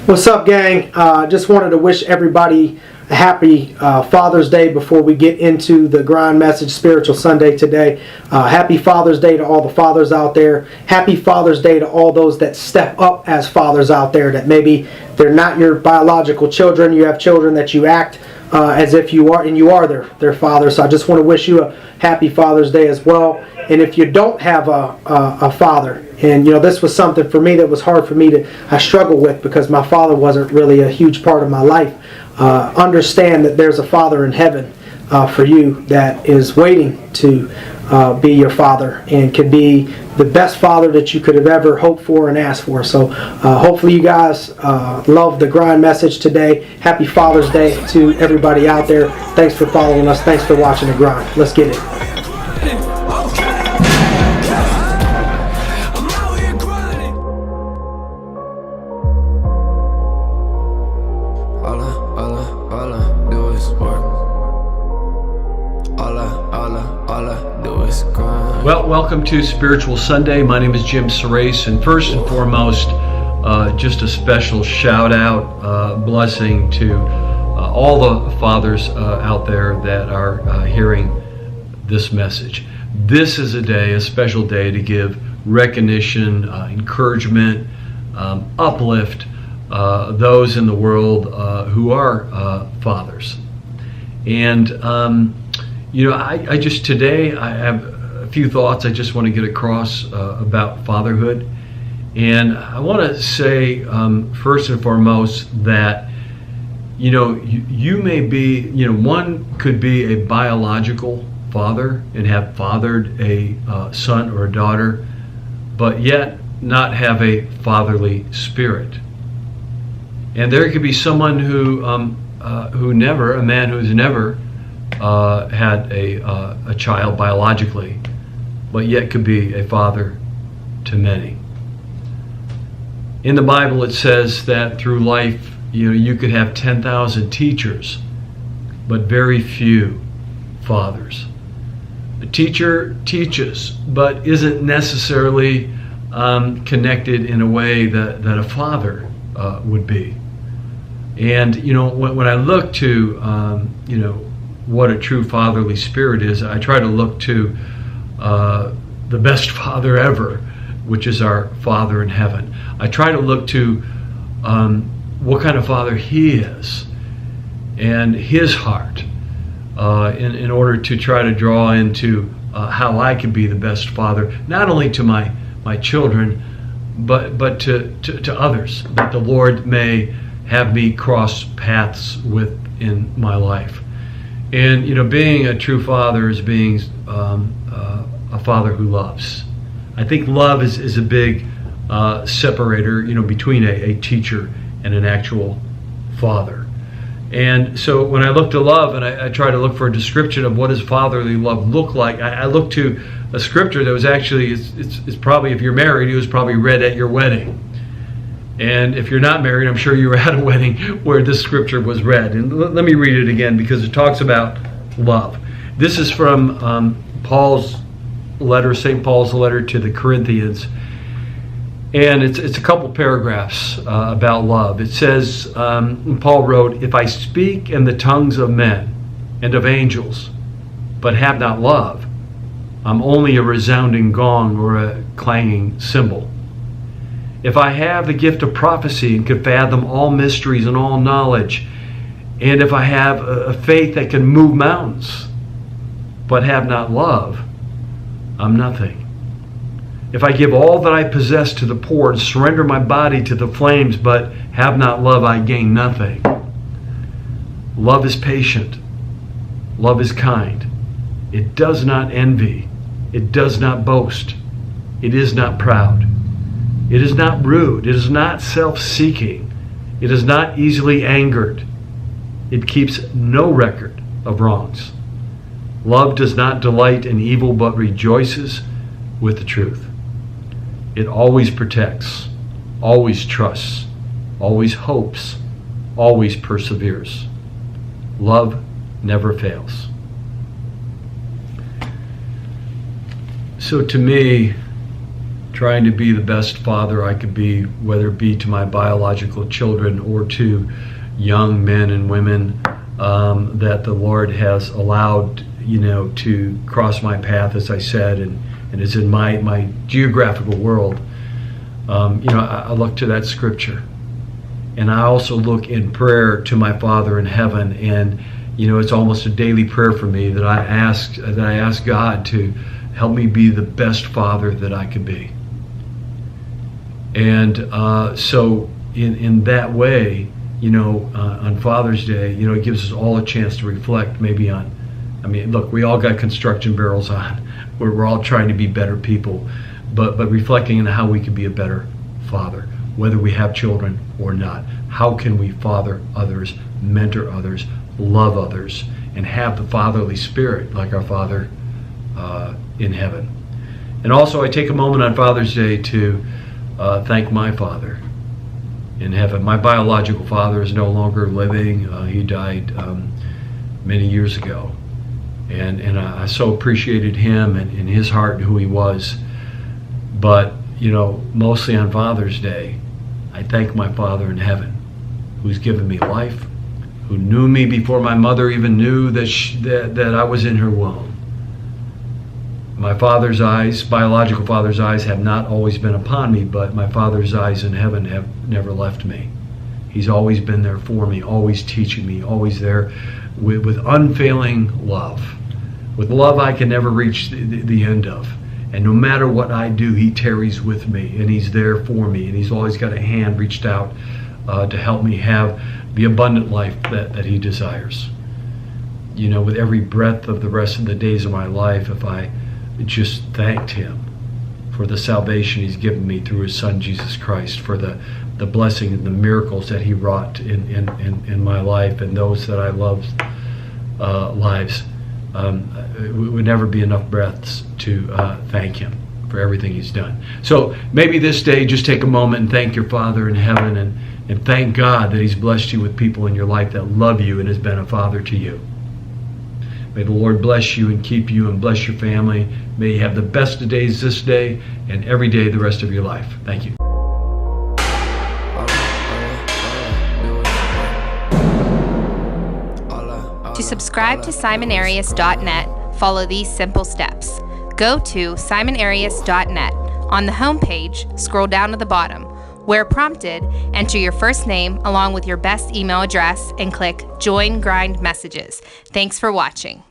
What's up, gang? Just wanted to wish everybody a happy Father's Day before we get into the G.R.I.N.D message, Spiritual Sunday today. Happy Father's Day to all the fathers out there. Happy Father's Day to all those that step up as fathers out there, that maybe they're not your biological children. You have children that you act as if you are, and you are their father. So I just want to wish you a happy Father's Day as well. And if you don't have a father, and this was something for me that was hard for me I struggle with, because my father wasn't really a huge part of my life. Understand that there's a Father in heaven for you that is waiting to be your father, and can be the best father that you could have ever hoped for and asked for. So hopefully you guys love the G.R.I.N.D message today. Happy Father's Day to everybody out there. Thanks for following us. Thanks for watching the G.R.I.N.D. Let's get it. Well, welcome to Spiritual Sunday. My name is Jim Surace, and first and foremost, just a special shout out, blessing to all the fathers out there that are hearing this message. This is a special day to give recognition, encouragement, uplift those in the world who are fathers. And I just today I have a few thoughts I just want to get across about fatherhood. And I want to say first and foremost that you may be, one could be a biological father and have fathered a son or a daughter, but yet not have a fatherly spirit. And there could be someone who never, a man who's never had a child biologically, but yet could be a father to many. In the Bible it says that through life, you could have 10,000 teachers, but very few fathers. A teacher teaches, but isn't necessarily connected in a way that a father would be. And when I look to what a true fatherly spirit is, I try to look to the best father ever, which is our Father in heaven. I try to look to what kind of father he is and his heart in order to try to draw into how I can be the best father, not only to my children, but to others, that the Lord may have me cross paths with in my life. And being a true father is being a father who loves. I think love is a big separator, between a teacher and an actual father. And so when I look to love, and I try to look for a description of what does fatherly love look like, I look to a scripture that was actually, it's probably, if you're married, it was probably read at your wedding. And if you're not married, I'm sure you were at a wedding where this scripture was read. And let me read it again, because it talks about love. This is from Paul's letter, St. Paul's letter to the Corinthians. And it's a couple paragraphs about love. It says, Paul wrote, "If I speak in the tongues of men and of angels, but have not love, I'm only a resounding gong or a clanging cymbal. If I have the gift of prophecy and can fathom all mysteries and all knowledge, and if I have a faith that can move mountains, but have not love, I'm nothing. If I give all that I possess to the poor and surrender my body to the flames, but have not love, I gain nothing. Love is patient. Love is kind. It does not envy. It does not boast. It is not proud. It is not rude. It is not self-seeking. It is not easily angered. It keeps no record of wrongs. Love does not delight in evil, but rejoices with the truth. It always protects, always trusts, always hopes, always perseveres. Love never fails." So to me, trying to be the best father I could be, whether it be to my biological children or to young men and women that the Lord has allowed, to cross my path, as I said, and is in my geographical world. I look to that scripture, and I also look in prayer to my Father in heaven, and it's almost a daily prayer for me that I ask God to help me be the best father that I could be. And so in that way, on Father's Day, it gives us all a chance to reflect maybe on, look, we all got construction barrels on. We're all trying to be better people, but reflecting on how we can be a better father, whether we have children or not. How can we father others, mentor others, love others, and have the fatherly spirit like our Father in heaven? And also I take a moment on Father's Day to thank my Father in heaven. My biological father is no longer living. He died many years ago. And I so appreciated him and his heart and who he was. But, mostly on Father's Day, I thank my Father in heaven, who's given me life, who knew me before my mother even knew that I was in her womb. My father's eyes, biological father's eyes, have not always been upon me, but my Father's eyes in heaven have never left me. He's always been there for me, always teaching me, always there with unfailing love. With love I can never reach the end of. And no matter what I do, he tarries with me, and he's there for me, and he's always got a hand reached out to help me have the abundant life that he desires. With every breath of the rest of the days of my life, if I just thanked him for the salvation he's given me through his Son Jesus Christ, for the blessing and the miracles that he wrought in my life and those that I loved lives, it would never be enough breaths to thank him for everything he's done. So maybe this day just take a moment and thank your Father in heaven, and thank God that he's blessed you with people in your life that love you and has been a father to you. May the Lord bless you and keep you and bless your family. May you have the best of days this day and every day the rest of your life. Thank you. To subscribe to SimonArias.net, follow these simple steps. Go to SimonArias.net. On the homepage, scroll down to the bottom. Where prompted, enter your first name along with your best email address and click Join G.R.I.N.D Messages. Thanks for watching.